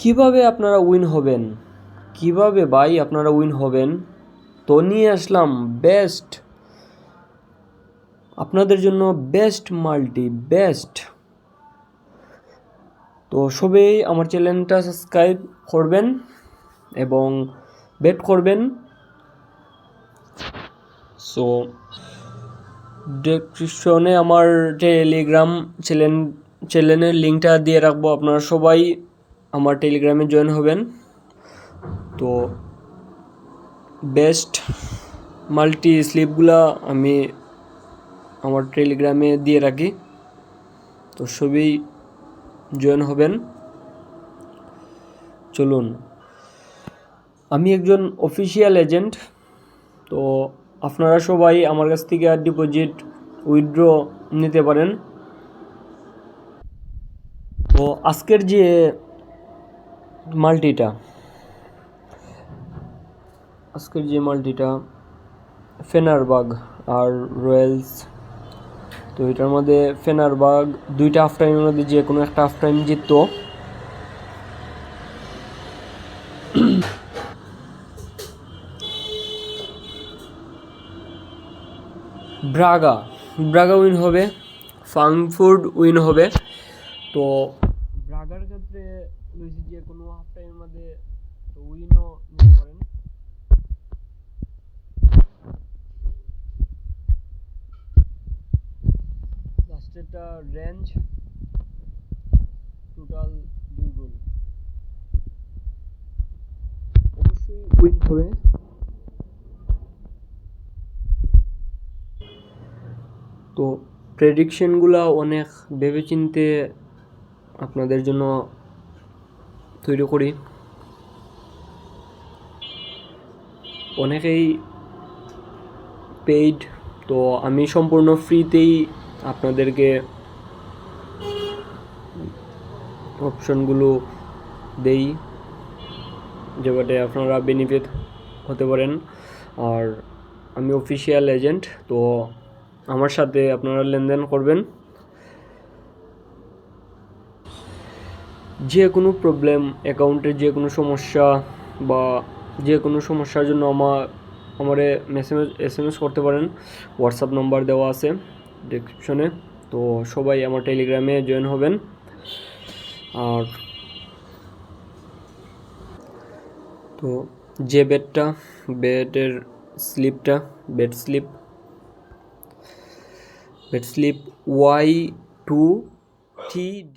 কিভাবে আপনারা উইন হবেন, কিভাবে ভাই আপনারা উইন হবেন, তো নিয়ে আসলাম বেস্ট আপনাদের জন্য বেস্ট মাল্টি বেস্ট। তো সবাই আমার চ্যানেলটা সাবস্ক্রাইব করবেন এবং বেট করবেন। সো ডেসক্রিপশনে আমার টেলিগ্রাম চ্যানেলের লিঙ্কটা দিয়ে রাখবো, আপনারা সবাই আমার টেলিগ্রামে জয়েন হবেন। তো বেস্ট মাল্টি স্লিপগুলা আমি আমার টেলিগ্রামে দিয়ে রাখি, তো সবই জয়েন হবেন। চলুন, আমি একজন অফিসিয়াল এজেন্ট, তো আপনারা সবাই আমার কাছ থেকে ডিপোজিট উইথড্র নিতে পারেন। তো আজকের যে মাল্টিটা ফেনারবাগ আর রয়্যালস, তো এটার মধ্যে ফেনারবাগ দুইটা হাফ টাইমের মধ্যে যে কোনো একটা হাফ টাইম জিততো। ব্রাগা উইন হবে, ফ্রাঙ্কফুর্ট উইন হবে। তো ব্রাগার ক্ষেত্রে যে কোনো হাফ টাইমের মধ্যে তো উইনও নিতে পারেন। লাস্টেরটা রেঞ্জ টোটাল 2 গোল, অবশ্যই উইন হবে। তো প্রেডিকশনগুলো অনেক ভেবেচিন্তে আপনাদের জন্য তৈরি করি। অনেকেই পেইড, তো আমি সম্পূর্ণ ফ্রিতেই আপনাদেরকে অপশনগুলো দেই, যেটাতে আপনারা বেনিফিট হতে পারেন। আর আমি অফিসিয়াল এজেন্ট, তো আমার সাথে আপনারা লেনদেন করবেন। যে কোনো প্রবলেম, অ্যাকাউন্টের যে কোনো সমস্যা বা যে কোনো সমস্যার জন্য আমারে এস এম এস করতে পারেন। হোয়াটসঅ্যাপ নাম্বার দেওয়া আছে ডেসক্রিপশনে। তো সবাই আমার টেলিগ্রামে জয়েন হবেন। আর তো যে বেটের স্লিপটা বেট স্লিপ Y2TD